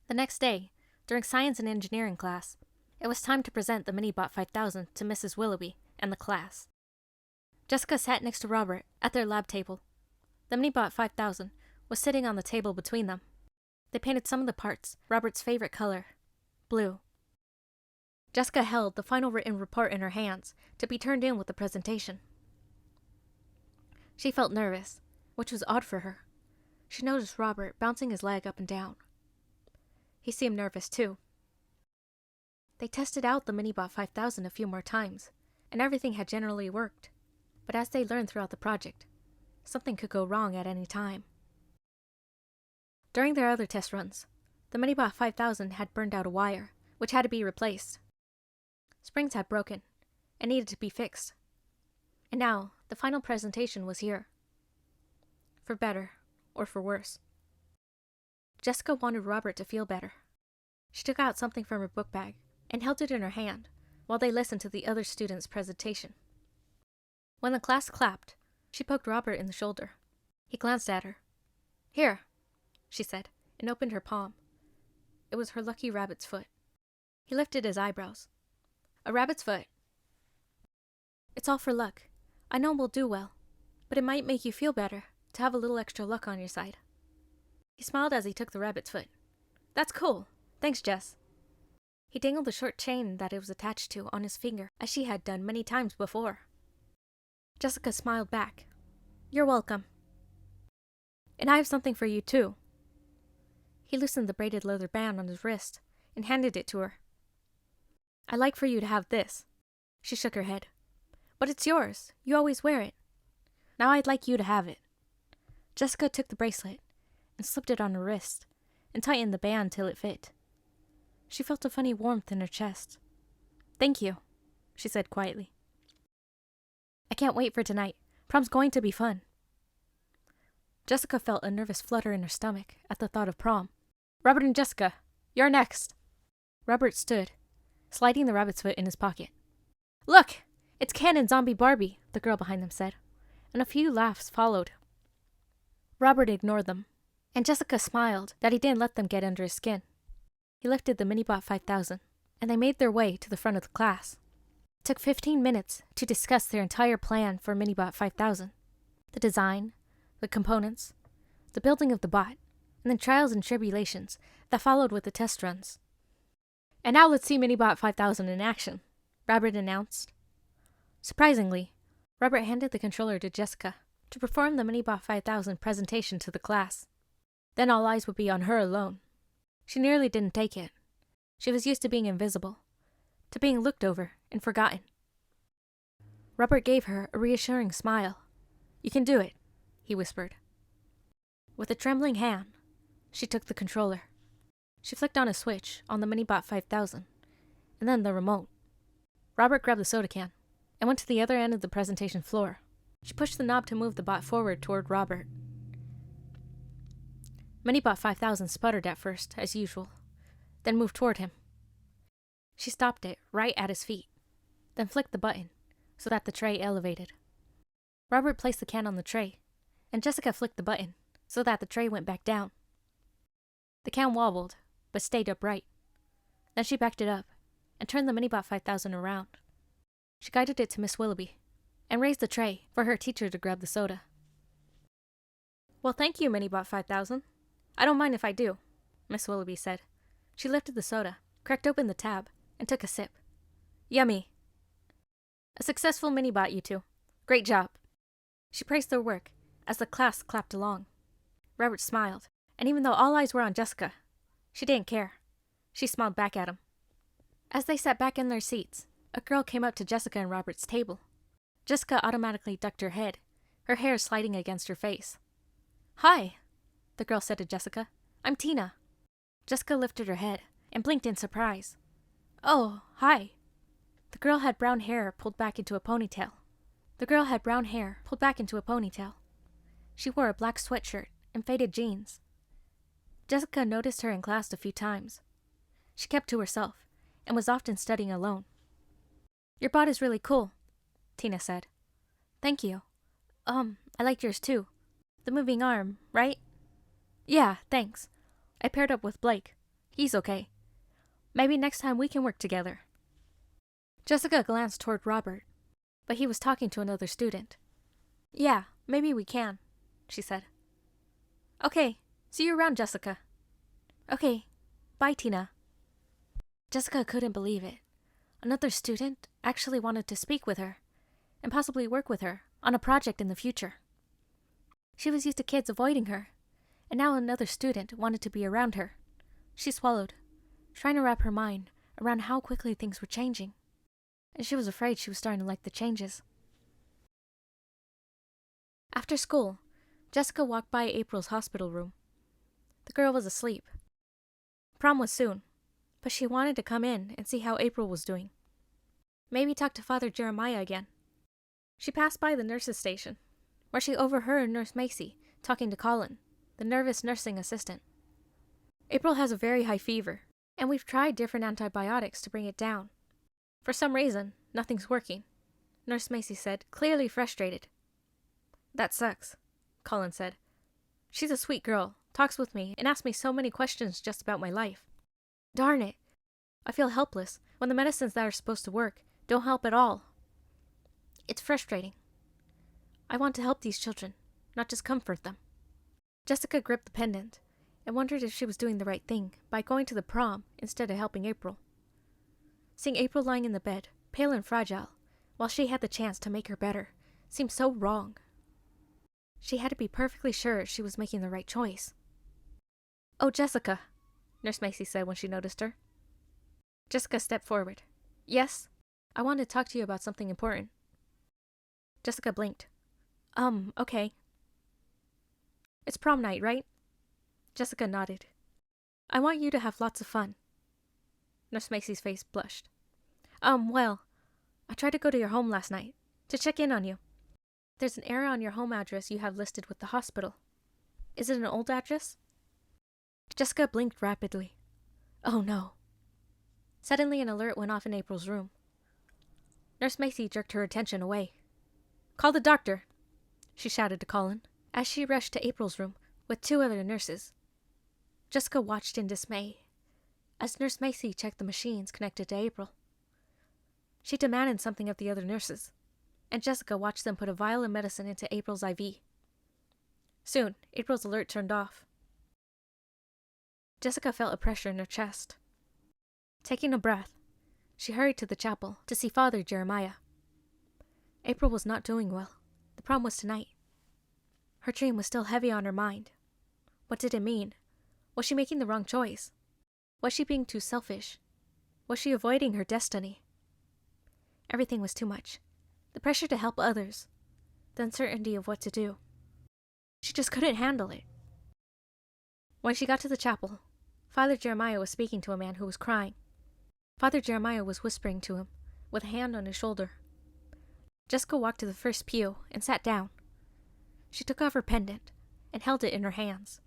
The next day, during science and engineering class, it was time to present the Minibot 5000 to Mrs. Willoughby and the class. Jessica sat next to Robert at their lab table. The Minibot 5000 was sitting on the table between them. They painted some of the parts Robert's favorite color, blue. Jessica held the final written report in her hands to be turned in with the presentation. She felt nervous, which was odd for her. She noticed Robert bouncing his leg up and down. He seemed nervous too. They tested out the Minibot 5000 a few more times, and everything had generally worked. But as they learned throughout the project, something could go wrong at any time. During their other test runs, the Minibot 5000 had burned out a wire, which had to be replaced. Springs had broken and needed to be fixed. And now, the final presentation was here. For better or for worse. Jessica wanted Robert to feel better. She took out something from her book bag and held it in her hand while they listened to the other students' presentation. When the class clapped, she poked Robert in the shoulder. He glanced at her. "Here," she said, and opened her palm. It was her lucky rabbit's foot. He lifted his eyebrows. "A rabbit's foot. It's all for luck. I know we'll do well, but it might make you feel better to have a little extra luck on your side." He smiled as he took the rabbit's foot. "That's cool. Thanks, Jess." He dangled the short chain that it was attached to on his finger, as she had done many times before. Jessica smiled back. "You're welcome. And I have something for you, too." He loosened the braided leather band on his wrist and handed it to her. "I'd like for you to have this." She shook her head. "But it's yours. You always wear it. Now I'd like you to have it." Jessica took the bracelet and slipped it on her wrist and tightened the band till it fit. She felt a funny warmth in her chest. "Thank you," she said quietly. "I can't wait for tonight. Prom's going to be fun." Jessica felt a nervous flutter in her stomach at the thought of prom. "Robert and Jessica, you're next." Robert stood, sliding the rabbit's foot in his pocket. "Look, it's Ken and Zombie Barbie," the girl behind them said, and a few laughs followed. Robert ignored them, and Jessica smiled that he didn't let them get under his skin. He lifted the Minibot 5000, and they made their way to the front of the class. It took 15 minutes to discuss their entire plan for Minibot 5000. The design, the components, the building of the bot, and the trials and tribulations that followed with the test runs. "And now let's see Minibot 5000 in action," Robert announced. Surprisingly, Robert handed the controller to Jessica to perform the Minibot 5000 presentation to the class. Then all eyes would be on her alone. She nearly didn't take it. She was used to being invisible, to being looked over and forgotten. Robert gave her a reassuring smile. "You can do it," he whispered. With a trembling hand, she took the controller. She flicked on a switch on the Minibot 5000, and then the remote. Robert grabbed the soda can and went to the other end of the presentation floor. She pushed the knob to move the bot forward toward Robert. Minibot 5000 sputtered at first, as usual, then moved toward him. She stopped it right at his feet, then flicked the button so that the tray elevated. Robert placed the can on the tray, and Jessica flicked the button so that the tray went back down. The can wobbled, but stayed upright. Then she backed it up and turned the Minibot 5000 around. She guided it to Miss Willoughby and raised the tray for her teacher to grab the soda. "Well, thank you, Minibot 5000. I don't mind if I do," Miss Willoughby said. She lifted the soda, cracked open the tab, and took a sip. "Yummy. A successful Minibot, you two. Great job." She praised their work as the class clapped along. Robert smiled, and even though all eyes were on Jessica, she didn't care. She smiled back at him. As they sat back in their seats, a girl came up to Jessica and Robert's table. Jessica automatically ducked her head, her hair sliding against her face. "Hi," the girl said to Jessica. "I'm Tina." Jessica lifted her head and blinked in surprise. "Oh, hi." The girl had brown hair pulled back into a ponytail. She wore a black sweatshirt and faded jeans. Jessica noticed her in class a few times. She kept to herself and was often studying alone. "Your bot is really cool," Tina said. "Thank you. I liked yours too. The moving arm, right?" "Yeah, thanks. I paired up with Blake. He's okay. Maybe next time we can work together. Jessica glanced toward Robert, but he was talking to another student. Yeah, maybe we can, she said. Okay, see you around, Jessica. Okay, bye, Tina. Jessica couldn't believe it. Another student actually wanted to speak with her, and possibly work with her on a project in the future. She was used to kids avoiding her, and now another student wanted to be around her. She swallowed, trying to wrap her mind around how quickly things were changing, and she was afraid she was starting to like the changes. After school, Jessica walked by April's hospital room. The girl was asleep. Prom was soon, but she wanted to come in and see how April was doing. Maybe talk to Father Jeremiah again. She passed by the nurse's station, where she overheard Nurse Macy talking to Colin, the nervous nursing assistant. April has a very high fever, and we've tried different antibiotics to bring it down. For some reason, nothing's working, Nurse Macy said, clearly frustrated. That sucks, Colin said. She's a sweet girl, talks with me, and asks me so many questions just about my life. Darn it. I feel helpless when the medicines that are supposed to work don't help at all. It's frustrating. I want to help these children, not just comfort them. Jessica gripped the pendant and wondered if she was doing the right thing by going to the prom instead of helping April. Seeing April lying in the bed, pale and fragile, while she had the chance to make her better, seemed so wrong. She had to be perfectly sure she was making the right choice. Oh, Jessica, Nurse Macy said when she noticed her. Jessica stepped forward. Yes? I want to talk to you about something important. Jessica blinked. Okay. It's prom night, right? Jessica nodded. I want you to have lots of fun. Nurse Macy's face blushed. Well, I tried to go to your home last night to check in on you. There's an error on your home address you have listed with the hospital. Is it an old address? Jessica blinked rapidly. Oh no. Suddenly an alert went off in April's room. Nurse Macy jerked her attention away. Call the doctor, she shouted to Colin, as she rushed to April's room with two other nurses. Jessica watched in dismay as Nurse Macy checked the machines connected to April. She demanded something of the other nurses, and Jessica watched them put a vial of medicine into April's IV. Soon, April's alert turned off. Jessica felt a pressure in her chest. Taking a breath, she hurried to the chapel to see Father Jeremiah. April was not doing well. The prom was tonight. Her dream was still heavy on her mind. What did it mean? Was she making the wrong choice? Was she being too selfish? Was she avoiding her destiny? Everything was too much. The pressure to help others. The uncertainty of what to do. She just couldn't handle it. When she got to the chapel, Father Jeremiah was speaking to a man who was crying. Father Jeremiah was whispering to him, with a hand on his shoulder. Jessica walked to the first pew and sat down. She took off her pendant and held it in her hands.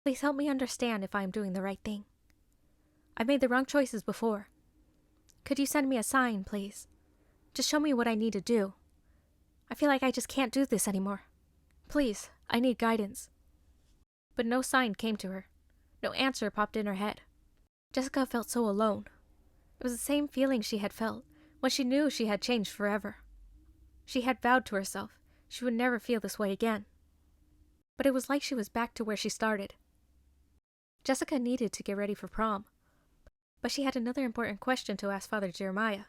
Please help me understand if I am doing the right thing. I've made the wrong choices before. Could you send me a sign, please? Just show me what I need to do. I feel like I just can't do this anymore. Please, I need guidance. But no sign came to her. No answer popped in her head. Jessica felt so alone. It was the same feeling she had felt when she knew she had changed forever. She had vowed to herself she would never feel this way again. But it was like she was back to where she started. Jessica needed to get ready for prom, but she had another important question to ask Father Jeremiah.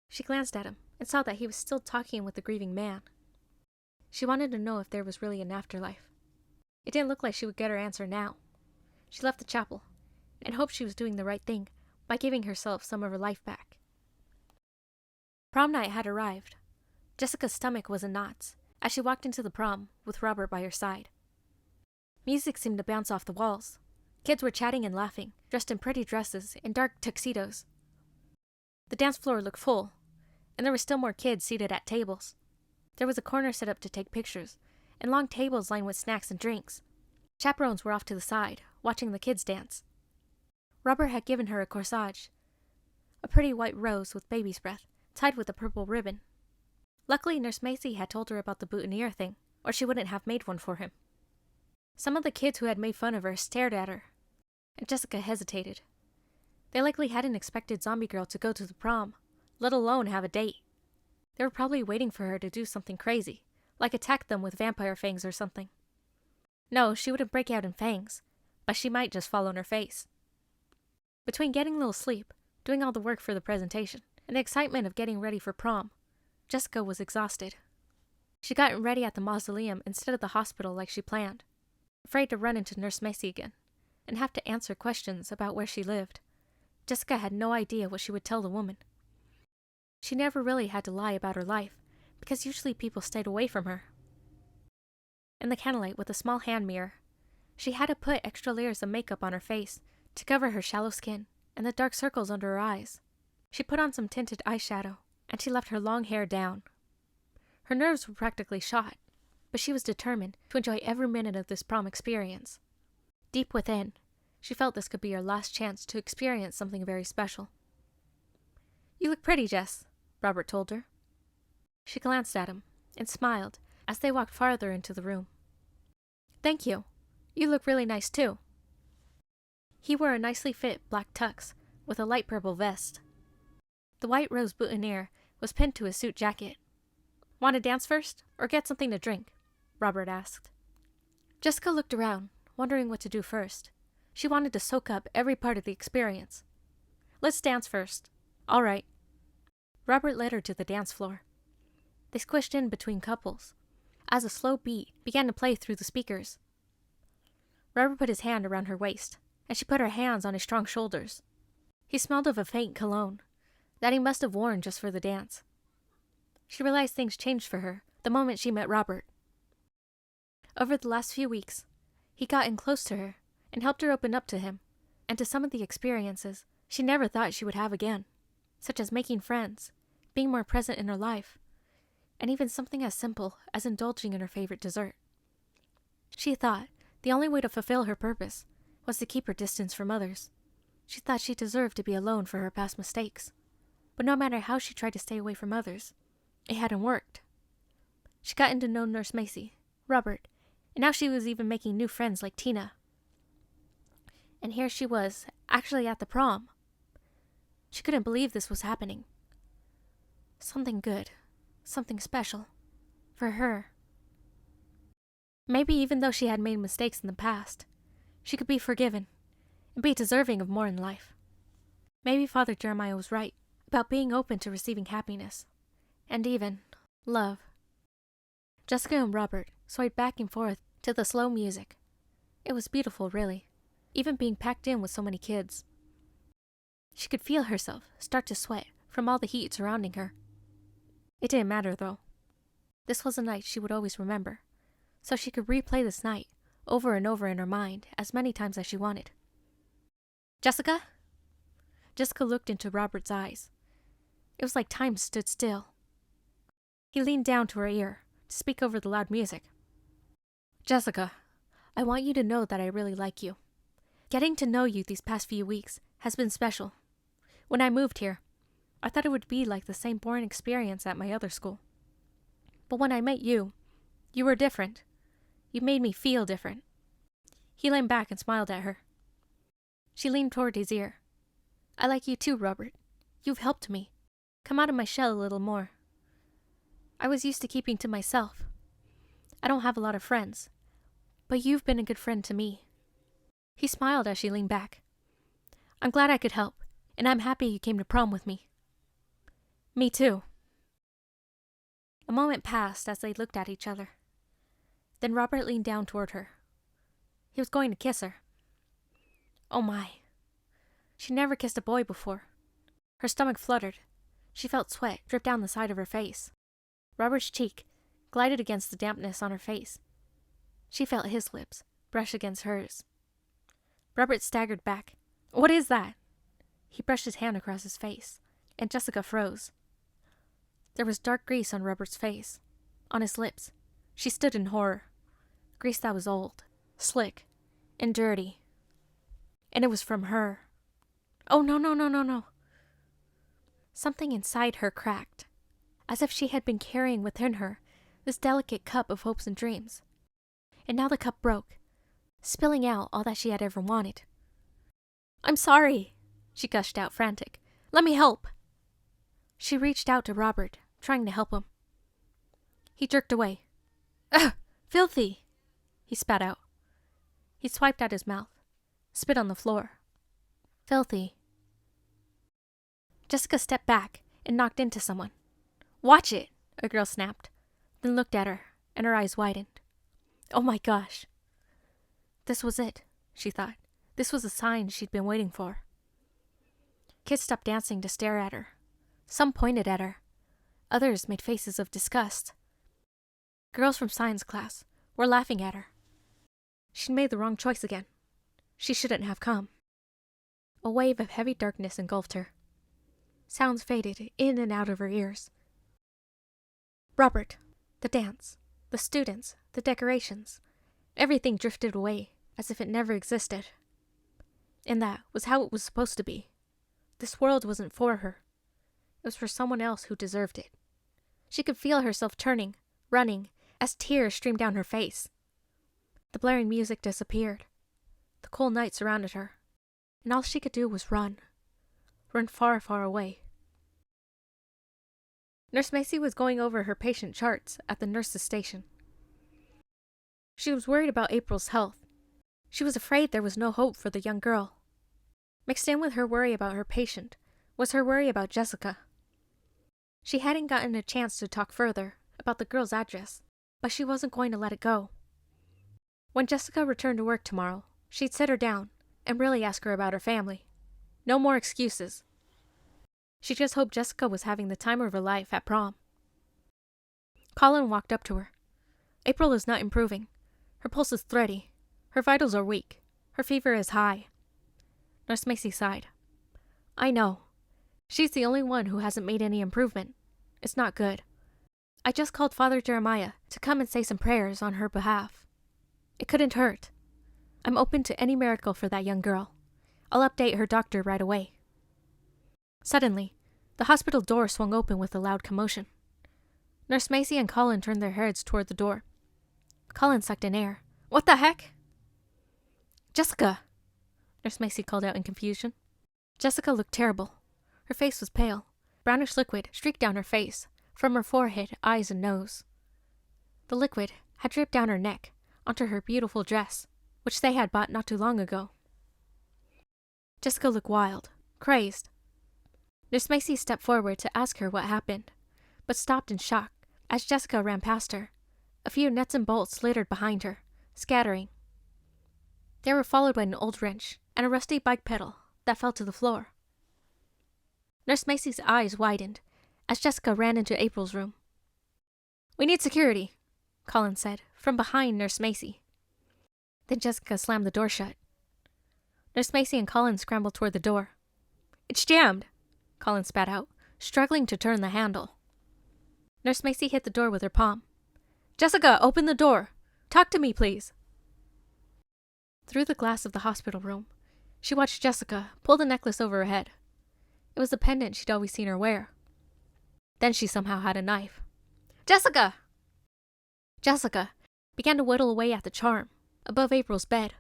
She glanced at him and saw that he was still talking with the grieving man. She wanted to know if there was really an afterlife. It didn't look like she would get her answer now. She left the chapel and hoped she was doing the right thing by giving herself some of her life back. Prom night had arrived. Jessica's stomach was in knots as she walked into the prom with Robert by her side. Music seemed to bounce off the walls. Kids were chatting and laughing, dressed in pretty dresses and dark tuxedos. The dance floor looked full, and there were still more kids seated at tables. There was a corner set up to take pictures, and long tables lined with snacks and drinks. Chaperones were off to the side, watching the kids dance. Robert had given her a corsage, a pretty white rose with baby's breath, tied with a purple ribbon. Luckily, Nurse Macy had told her about the boutonniere thing, or she wouldn't have made one for him. Some of the kids who had made fun of her stared at her. and Jessica hesitated. They likely hadn't expected Zombie Girl to go to the prom, let alone have a date. They were probably waiting for her to do something crazy, like attack them with vampire fangs or something. No, she wouldn't break out in fangs, but she might just fall on her face. Between getting little sleep, doing all the work for the presentation, and the excitement of getting ready for prom, Jessica was exhausted. She got ready at the mausoleum instead of the hospital like she planned, afraid to run into Nurse Macy again, and have to answer questions about where she lived. Jessica had no idea what she would tell the woman. She never really had to lie about her life, because usually people stayed away from her. In the candlelight with a small hand mirror, she had to put extra layers of makeup on her face to cover her shallow skin and the dark circles under her eyes. She put on some tinted eyeshadow, and she left her long hair down. Her nerves were practically shot, but she was determined to enjoy every minute of this prom experience. Deep within, she felt this could be her last chance to experience something very special. "You look pretty, Jess," Robert told her. She glanced at him and smiled as they walked farther into the room. "Thank you. You look really nice too." He wore a nicely fit black tux with a light purple vest. The white rose boutonniere was pinned to his suit jacket. "Want to dance first, or get something to drink?" Robert asked. Jessica looked around, wondering what to do first. She wanted to soak up every part of the experience. "Let's dance first." "All right." Robert led her to the dance floor. They squished in between couples, as a slow beat began to play through the speakers. Robert put his hand around her waist, and she put her hands on his strong shoulders. He smelled of a faint cologne that he must have worn just for the dance. She realized things changed for her the moment she met Robert. Over the last few weeks, he got in close to her and helped her open up to him and to some of the experiences she never thought she would have again, such as making friends, being more present in her life, and even something as simple as indulging in her favorite dessert. She thought the only way to fulfill her purpose was to keep her distance from others. She thought she deserved to be alone for her past mistakes, but no matter how she tried to stay away from others, it hadn't worked. She gotten to know Nurse Macy, Robert, and now she was even making new friends like Tina. And here she was, actually at the prom. She couldn't believe this was happening. Something good, something special, for her. Maybe even though she had made mistakes in the past, she could be forgiven and be deserving of more in life. Maybe Father Jeremiah was right about being open to receiving happiness, and even love. Jessica and Robert swayed back and forth to the slow music. It was beautiful, really, even being packed in with so many kids. She could feel herself start to sweat from all the heat surrounding her. It didn't matter, though. This was a night she would always remember, so she could replay this night over and over in her mind as many times as she wanted. "Jessica?" Jessica looked into Robert's eyes. It was like time stood still. He leaned down to her ear to speak over the loud music. "Jessica, I want you to know that I really like you. Getting to know you these past few weeks has been special. When I moved here, I thought it would be like the same boring experience at my other school. But when I met you, you were different. You made me feel different." He leaned back and smiled at her. She leaned toward his ear. "I like you too, Robert. You've helped me come out of my shell a little more. I was used to keeping to myself. I don't have a lot of friends, but you've been a good friend to me." He smiled as she leaned back. "I'm glad I could help, and I'm happy you came to prom with me." "Me too." A moment passed as they looked at each other. Then Robert leaned down toward her. He was going to kiss her. Oh my. She never kissed a boy before. Her stomach fluttered. She felt sweat drip down the side of her face. Robert's cheek glided against the dampness on her face. She felt his lips brush against hers. Robert staggered back. "What is that?" He brushed his hand across his face, and Jessica froze. There was dark grease on Robert's face, on his lips. She stood in horror. Grease that was old, slick, and dirty. And it was from her. Oh, no, no, no, no, no. Something inside her cracked, as if she had been carrying within her this delicate cup of hopes and dreams. And now the cup broke, spilling out all that she had ever wanted. I'm sorry, she gushed out, frantic. Let me help. She reached out to Robert, trying to help him. He jerked away. Ugh, filthy, he spat out. He swiped at his mouth, spit on the floor. Filthy. Jessica stepped back and knocked into someone. Watch it, a girl snapped, then looked at her, and her eyes widened. Oh my gosh. This was it, she thought. This was the sign she'd been waiting for. Kids stopped dancing to stare at her. Some pointed at her. Others made faces of disgust. Girls from science class were laughing at her. She'd made the wrong choice again. She shouldn't have come. A wave of heavy darkness engulfed her. Sounds faded in and out of her ears. Robert, the dance, the students, the decorations, everything drifted away as if it never existed. And that was how it was supposed to be. This world wasn't for her. It was for someone else who deserved it. She could feel herself turning, running, as tears streamed down her face. The blaring music disappeared. The cold night surrounded her, and all she could do was run. Run far, far away. Nurse Macy was going over her patient charts at the nurse's station. She was worried about April's health. She was afraid there was no hope for the young girl. Mixed in with her worry about her patient was her worry about Jessica. She hadn't gotten a chance to talk further about the girl's address, but she wasn't going to let it go. When Jessica returned to work tomorrow, she'd sit her down and really ask her about her family. No more excuses. She just hoped Jessica was having the time of her life at prom. Colin walked up to her. April is not improving. Her pulse is thready. Her vitals are weak. Her fever is high. Nurse Macy sighed. I know. She's the only one who hasn't made any improvement. It's not good. I just called Father Jeremiah to come and say some prayers on her behalf. It couldn't hurt. I'm open to any miracle for that young girl. I'll update her doctor right away. Suddenly, the hospital door swung open with a loud commotion. Nurse Macy and Colin turned their heads toward the door. Colin sucked in air. What the heck? Jessica! Nurse Macy called out in confusion. Jessica looked terrible. Her face was pale. Brownish liquid streaked down her face, from her forehead, eyes, and nose. The liquid had dripped down her neck, onto her beautiful dress, which they had bought not too long ago. Jessica looked wild, crazed. Nurse Macy stepped forward to ask her what happened, but stopped in shock as Jessica ran past her. A few nuts and bolts littered behind her, scattering. They were followed by an old wrench and a rusty bike pedal that fell to the floor. Nurse Macy's eyes widened as Jessica ran into April's room. We need security, Colin said, from behind Nurse Macy. Then Jessica slammed the door shut. Nurse Macy and Colin scrambled toward the door. It's jammed, Colin spat out, struggling to turn the handle. Nurse Macy hit the door with her palm. Jessica, open the door. Talk to me, please. Through the glass of the hospital room, she watched Jessica pull the necklace over her head. It was the pendant she'd always seen her wear. Then she somehow had a knife. Jessica! Jessica began to whittle away at the charm above April's bed.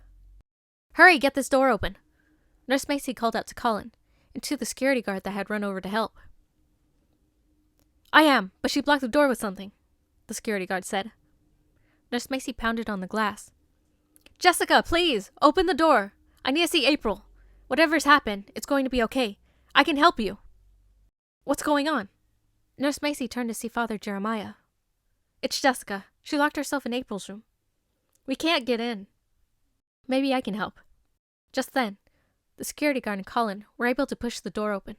Hurry, get this door open. Nurse Macy called out to Colin and to the security guard that had run over to help. I am, but she blocked the door with something, the security guard said. Nurse Macy pounded on the glass. Jessica, please, open the door. I need to see April. Whatever's happened, it's going to be okay. I can help you. What's going on? Nurse Macy turned to see Father Jeremiah. It's Jessica. She locked herself in April's room. We can't get in. Maybe I can help. Just then, the security guard and Colin were able to push the door open,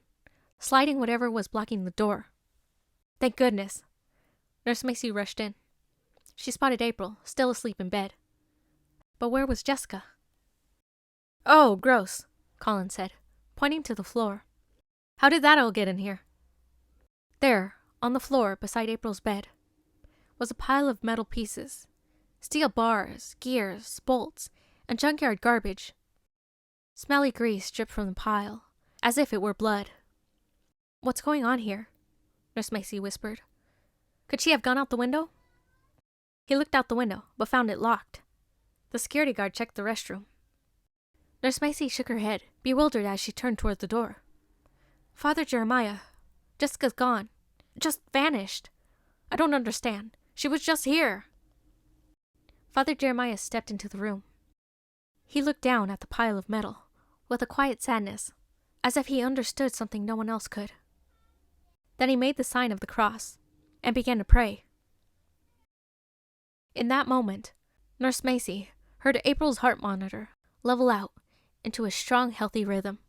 sliding whatever was blocking the door. Thank goodness. Nurse Macy rushed in. She spotted April, still asleep in bed. But where was Jessica? Oh, gross, Colin said, pointing to the floor. How did that all get in here? There, on the floor beside April's bed, was a pile of metal pieces, steel bars, gears, bolts, and junkyard garbage. Smelly grease dripped from the pile, as if it were blood. What's going on here? Nurse Macy whispered. Could she have gone out the window? He looked out the window, but found it locked. The security guard checked the restroom. Nurse Macy shook her head, bewildered as she turned toward the door. Father Jeremiah, Jessica's gone. Just vanished. I don't understand. She was just here. Father Jeremiah stepped into the room. He looked down at the pile of metal, with a quiet sadness, as if he understood something no one else could. Then he made the sign of the cross, and began to pray. In that moment, Nurse Macy heard April's heart monitor level out into a strong, healthy rhythm.